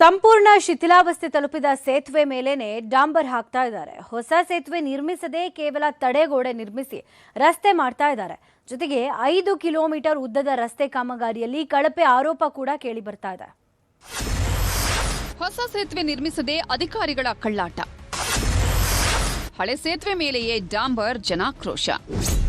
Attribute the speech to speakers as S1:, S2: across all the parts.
S1: ಸಂಪೂರ್ಣ ಶಿಥಿಲಾವಸ್ಥೆ ತಲುಪಿದ ಸೇತುವೆ ಮೇಲೇನೆ ಡಾಂಬರ್ ಹಾಕ್ತಾ ಇದ್ದಾರೆ. ಹೊಸ ಸೇತುವೆ ನಿರ್ಮಿಸದೆ ಕೇವಲ ತಡೆಗೋಡೆ ನಿರ್ಮಿಸಿ ರಸ್ತೆ ಮಾಡ್ತಾ ಇದ್ದಾರೆ. ಜೊತೆಗೆ 5 ಕಿಲೋಮೀಟರ್ ಉದ್ದದ ರಸ್ತೆ ಕಾಮಗಾರಿಯಲ್ಲಿ ಕಳಪೆ ಆರೋಪ ಕೂಡ ಕೇಳಿ ಬರ್ತಾ ಇದೆ.
S2: ಹೊಸ ಸೇತುವೆ ನಿರ್ಮಿಸದೆ ಅಧಿಕಾರಿಗಳ ಕಳ್ಳಾಟ. ಹಳೆ ಸೇತುವೆ ಮೇಲೆಯೇ ಡಾಂಬರ್, ಜನಾಕ್ರೋಶ.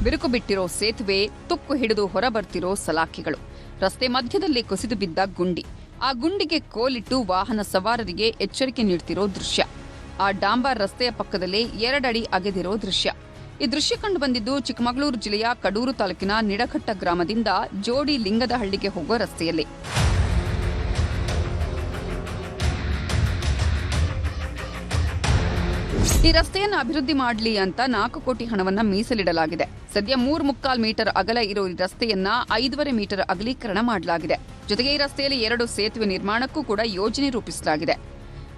S2: ಬಿರುಕು ಬಿಟ್ಟಿರೋ ಸೇತುವೆ, ತುಕ್ಕು ಹಿಡಿದು ಹೊರಬರ್ತಿರೋ ಸಲಾಕೆಗಳು. ರಸ್ತೆ ಮಧ್ಯದಲ್ಲಿ ಕುಸಿದು ಬಿದ್ದ ಗುಂಡಿ. ಆ ಗುಂಡಿಗೆ ಕೋಲಿಟ್ಟು ವಾಹನ ಸವಾರರಿಗೆ ಎಚ್ಚರಿಕೆ ನೀಡ್ತಿರೋ ದೃಶ್ಯ. ಆ ಡಾಂಬರ್ ರಸ್ತೆಯ ಪಕ್ಕದಲ್ಲೇ 2 ಅಡಿ ಅಗೆದಿರೋ ದೃಶ್ಯ. ಈ ದೃಶ್ಯ ಕಂಡು ಬಂದಿದ್ದು ಚಿಕ್ಕಮಗಳೂರು ಜಿಲ್ಲೆಯ ಕಡೂರು ತಾಲೂಕಿನ ನಿಡಘಟ್ಟ ಗ್ರಾಮದಿಂದ ಜೋಡಿ ಲಿಂಗದಹಳ್ಳಿಗೆ ಹೋಗುವ ರಸ್ತೆಯಲ್ಲಿ. ಈ ರಸ್ತೆಯನ್ನು ಅಭಿವೃದ್ಧಿ ಮಾಡಲಿ ಅಂತ 4 ಕೋಟಿ ಹಣವನ್ನ ಮೀಸಲಿಡಲಾಗಿದೆ. ಸದ್ಯ 3.25 ಮೀಟರ್ ಅಗಲ ಇರೋ ಈ ರಸ್ತೆಯನ್ನ 5.5 ಮೀಟರ್ ಅಗಲೀಕರಣ ಮಾಡಲಾಗಿದೆ. ಜೊತೆಗೆ ಈ ರಸ್ತೆಯಲ್ಲಿ 2 ಸೇತುವೆ ನಿರ್ಮಾಣಕ್ಕೂ ಕೂಡ ಯೋಜನೆ ರೂಪಿಸಲಾಗಿದೆ.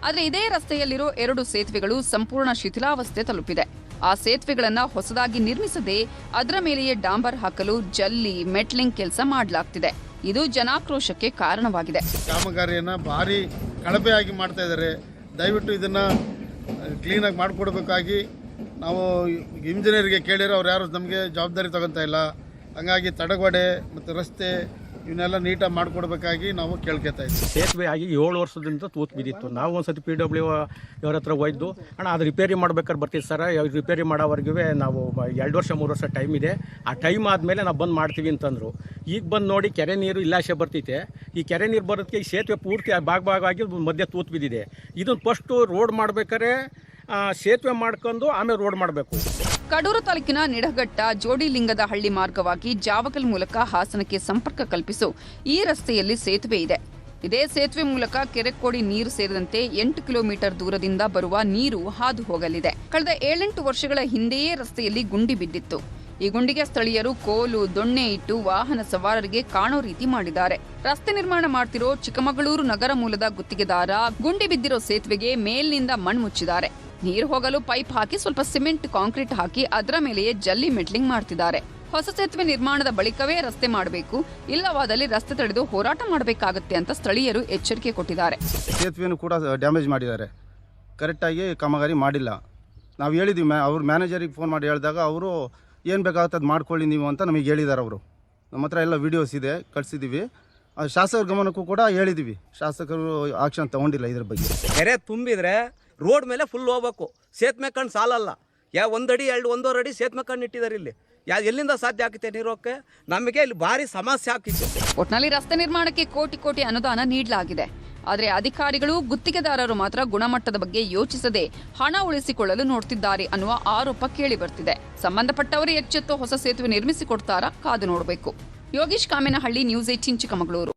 S2: ಆದರೆ ಇದೇ ರಸ್ತೆಯಲ್ಲಿರೋ 2 ಸೇತುವೆಗಳು ಸಂಪೂರ್ಣ ಶಿಥಿಲಾವಸ್ಥೆ ತಲುಪಿದೆ. ಆ ಸೇತುವೆಗಳನ್ನ ಹೊಸದಾಗಿ ನಿರ್ಮಿಸದೆ ಅದರ ಮೇಲೆಯೇ ಡಾಂಬರ್ ಹಾಕಲು ಜಲ್ಲಿ, ಮೆಟ್ಲಿಂಗ್ ಕೆಲಸ ಮಾಡಲಾಗ್ತಿದೆ. ಇದು ಜನಾಕ್ರೋಶಕ್ಕೆ ಕಾರಣವಾಗಿದೆ.
S3: ಕಾಮಗಾರಿಯನ್ನ ಭಾರಿ ಕಳಪೆಯಾಗಿ ಮಾಡ್ತಾ ಇದ್ದಾರೆ. ದಯವಿಟ್ಟು ಇದನ್ನ ಕ್ಲೀನಾಗಿ ಮಾಡಿಕೊಡ್ಬೇಕಾಗಿ ನಾವು ಇಂಜಿನಿಯರ್ಗೆ ಕೇಳಿರೋ ಅವ್ರು ಯಾರು ನಮಗೆ ಜವಾಬ್ದಾರಿ ತಗೊತಾ ಇಲ್ಲ. ಹಂಗಾಗಿ ತಡೆಗೋಡೆ ಮತ್ತು ರಸ್ತೆ ಇವನ್ನೆಲ್ಲ ನೀಟಾಗಿ ಮಾಡಿಕೊಡ್ಬೇಕಾಗಿ ನಾವು ಕೇಳ್ಕೊತಾ ಇದ್ದೀವಿ.
S4: ಸೇತುವೆ ಆಗಿ 7 ವರ್ಷದಿಂದ ತೂತು ಬಿದ್ದಿತ್ತು. ನಾವು ಒಂದ್ಸತಿ PW ಇವ್ರ ಹತ್ರ ಹೋಯ್ದು, ಅಣ್ಣ ಅದು ರಿಪೇರಿ ಮಾಡ್ಬೇಕಾದ್ರೆ ಬರ್ತೀವಿ ಸರ್, ರಿಪೇರಿ ಮಾಡೋವರೆಗೂ ನಾವು 2 ವರ್ಷ 3 ವರ್ಷ ಟೈಮ್ ಇದೆ, ಆ ಟೈಮ್ ಆದಮೇಲೆ ನಾವು ಬಂದು ಮಾಡ್ತೀವಿ ಅಂತಂದರು. ಈಗ ಬಂದು ನೋಡಿ ಕೆರೆ ನೀರು ಇಲ್ಲಾಶೆ ಬರ್ತೈತೆ. ಈ ಕೆರೆ ನೀರು ಬರೋದಕ್ಕೆ ಈ ಸೇತುವೆ ಪೂರ್ತಿ ಭಾಗವಾಗಿ ಮಧ್ಯೆ ತೂತು ಬಿದ್ದಿದೆ. ಇದನ್ನು ಫಸ್ಟು ರೋಡ್ ಮಾಡ್ಬೇಕಾದ್ರೆ ಸೇತುವೆ ಮಾಡ್ಕೊಂಡು ಆಮೇಲೆ ರೋಡ್ ಮಾಡಬೇಕು.
S2: ಕಡೂರು ತಾಲೂಕಿನ ನಿಡಘಟ್ಟ ಜೋಡಿಲಿಂಗದ ಹಳ್ಳಿ ಮಾರ್ಗವಾಗಿ ಜಾವಗಲ್ ಮೂಲಕ ಹಾಸನಕ್ಕೆ ಸಂಪರ್ಕ ಕಲ್ಪಿಸೋ ಈ ರಸ್ತೆಯಲ್ಲಿ ಸೇತುವೆ ಇದೆ. ಇದೇ ಸೇತುವೆ ಮೂಲಕ ಕೆರೆಕೋಡಿ ನೀರು ಸೇರಿದಂತೆ 8 ಕಿಲೋಮೀಟರ್ ದೂರದಿಂದ ಬರುವ ನೀರು ಹಾದು ಹೋಗಲಿದೆ. ಕಳೆದ 7-8 ವರ್ಷಗಳ ಹಿಂದೆಯೇ ರಸ್ತೆಯಲ್ಲಿ ಗುಂಡಿ ಬಿದ್ದಿತ್ತು. ಈ ಗುಂಡಿಗೆ ಸ್ಥಳೀಯರು ಕೋಲು, ದೊಣ್ಣೆ ಇಟ್ಟು ವಾಹನ ಸವಾರರಿಗೆ ಕಾಣೋ ರೀತಿ ಮಾಡಿದ್ದಾರೆ. ರಸ್ತೆ ನಿರ್ಮಾಣ ಮಾಡ್ತಿರೋ ಚಿಕ್ಕಮಗಳೂರು ನಗರ ಮೂಲದ ಗುತ್ತಿಗೆದಾರ ಗುಂಡಿ ಬಿದ್ದಿರೋ ಸೇತುವೆಗೆ ಮೇಲ್ನಿಂದ ಮಣ್ಣು ಮುಚ್ಚಿದ್ದಾರೆ. ನೀರು ಹೋಗಲು ಪೈಪ್ ಹಾಕಿ ಸ್ವಲ್ಪ ಸಿಮೆಂಟ್, ಕಾಂಕ್ರೀಟ್ ಹಾಕಿ ಅದರ ಮೇಲೆಯೇ ಜಲ್ಲಿ ಮೆಟ್ಲಿಂಗ್ ಮಾಡ್ತಿದ್ದಾರೆ. ಹೊಸ ಸೇತುವೆ ನಿರ್ಮಾಣದ ಬಳಿಕವೇ ರಸ್ತೆ ಮಾಡಬೇಕು, ಇಲ್ಲವಾದಲ್ಲಿ ರಸ್ತೆ ತಡೆದು ಹೋರಾಟ ಮಾಡಬೇಕಾಗುತ್ತೆ ಅಂತ ಸ್ಥಳೀಯರು ಎಚ್ಚರಿಕೆ ಕೊಟ್ಟಿದ್ದಾರೆ.
S3: ಸೇತುವೆಯನ್ನು ಕೂಡ ಡ್ಯಾಮೇಜ್ ಮಾಡಿದ್ದಾರೆ, ಕರೆಕ್ಟಾಗಿ ಕಾಮಗಾರಿ ಮಾಡಿಲ್ಲ. ನಾವು ಹೇಳಿದ್ವಿ, ಅವ್ರ ಮ್ಯಾನೇಜರಿಗೆ ಫೋನ್ ಮಾಡಿ ಹೇಳಿದಾಗ ಅವರು ಏನು ಬೇಕಾಗುತ್ತೆ ಅದು ಮಾಡ್ಕೊಳ್ಳಿ ನೀವು ಅಂತ ನಮಗೆ ಹೇಳಿದ್ದಾರೆ. ಅವರು ನಮ್ಮ ಹತ್ರ ಎಲ್ಲ ವೀಡಿಯೋಸ್ ಇದೆ, ಕಳಿಸಿದ್ದೀವಿ. ಶಾಸಕರ ಗಮನಕ್ಕೂ ಕೂಡ ಹೇಳಿದ್ದೀವಿ. ಶಾಸಕರು ಆಕ್ಷನ್ ತಗೊಂಡಿಲ್ಲ ಇದ್ರ ಬಗ್ಗೆ.
S5: ಕೆರೆ ತುಂಬಿದ್ರೆ ರೋಡ್ ಮೇಲೆ ಫುಲ್ ಹೋಗ್ಬೇಕು. ಸೇತುವೆ ಕಣ್ಣು ಸಾಲಲ್ಲ. 1 ಅಡಿ 1.5 ಅಡಿ ಸೇತುವೆ ಕಣ್ಣು ಇಟ್ಟಿದ್ದಾರೆ. ಇಲ್ಲಿ ಎಲ್ಲಿಂದ ಸಾಧ್ಯ ಆಗುತ್ತೆ ನೀರೋಕ್ಕೆ? ನಮಗೆ ಇಲ್ಲಿ ಭಾರಿ ಸಮಸ್ಯೆ ಆಗ್ತಿತ್ತು.
S2: ಒಟ್ನಲ್ಲಿ ರಸ್ತೆ ನಿರ್ಮಾಣಕ್ಕೆ ಕೋಟಿ ಅನುದಾನ ನೀಡಲಾಗಿದೆ. ಆದರೆ ಅಧಿಕಾರಿಗಳು, ಗುತ್ತಿಗೆದಾರರು ಮಾತ್ರ ಗುಣಮಟ್ಟದ ಬಗ್ಗೆ ಯೋಚಿಸದೆ ಹಣ ಉಳಿಸಿಕೊಳ್ಳಲು ನೋಡ್ತಿದ್ದಾರೆ ಅನ್ನುವ ಆರೋಪ ಕೇಳಿ ಬರ್ತಿದೆ. ಸಂಬಂಧಪಟ್ಟವರು ಎಚ್ಚೆತ್ತು ಹೊಸ ಸೇತುವೆ ನಿರ್ಮಿಸಿಕೊಡ್ತಾರಾ? ಕಾದು ನೋಡಬೇಕು. ಯೋಗೀಶ್ ಕಾಮೇನಹಳ್ಳಿ, ನ್ಯೂಸ್ 18 ಚಿಕ್ಕಮಗಳೂರು.